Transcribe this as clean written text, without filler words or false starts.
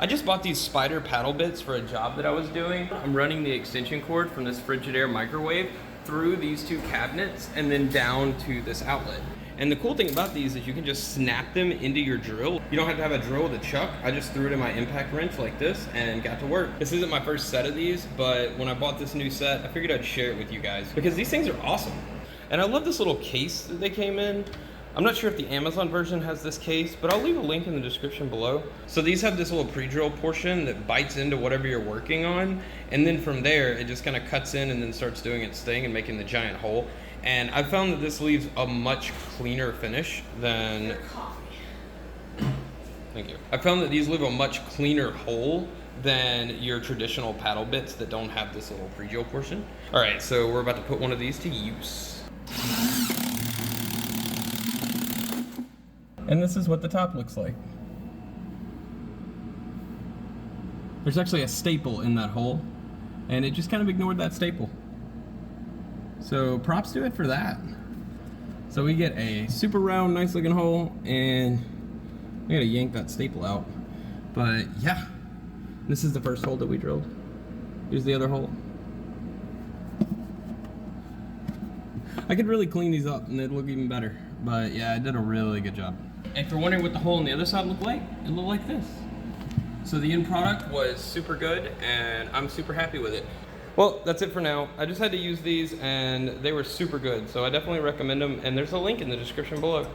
I just bought these Spyder paddle bits for a job that I was doing. I'm running the extension cord from this Frigidaire microwave through these two cabinets and then down to this outlet. And the cool thing about these is you can just snap them into your drill. You don't have to have a drill with a chuck. I just threw it in my impact wrench like this and got to work. This isn't my first set of these, but when I bought this new set, I figured I'd share it with you guys because these things are awesome. And I love this little case that they came in. I'm not sure if the Amazon version has this case, but I'll leave a link in the description below. So these have this little pre-drill portion that bites into whatever you're working on. And then from there, it just kind of cuts in and then starts doing its thing and making the giant hole. And I found that this leaves a much cleaner finish than... Thank you. I found that these leave a much cleaner hole than your traditional paddle bits that don't have this little pre-drill portion. All right, so we're about to put one of these to use. And this is what the top looks like. There's actually a staple in that hole, and it just kind of ignored that staple. So props to it for that. So we get a super round, nice looking hole, and we gotta yank that staple out. But yeah, this is the first hole that we drilled. Here's the other hole. I could really clean these up and they'd look even better. But yeah, I did a really good job. And if you're wondering what the hole on the other side looked like, it looked like this. So the end product was super good and I'm super happy with it. Well, that's it for now. I just had to use these and they were super good. So I definitely recommend them and there's a link in the description below.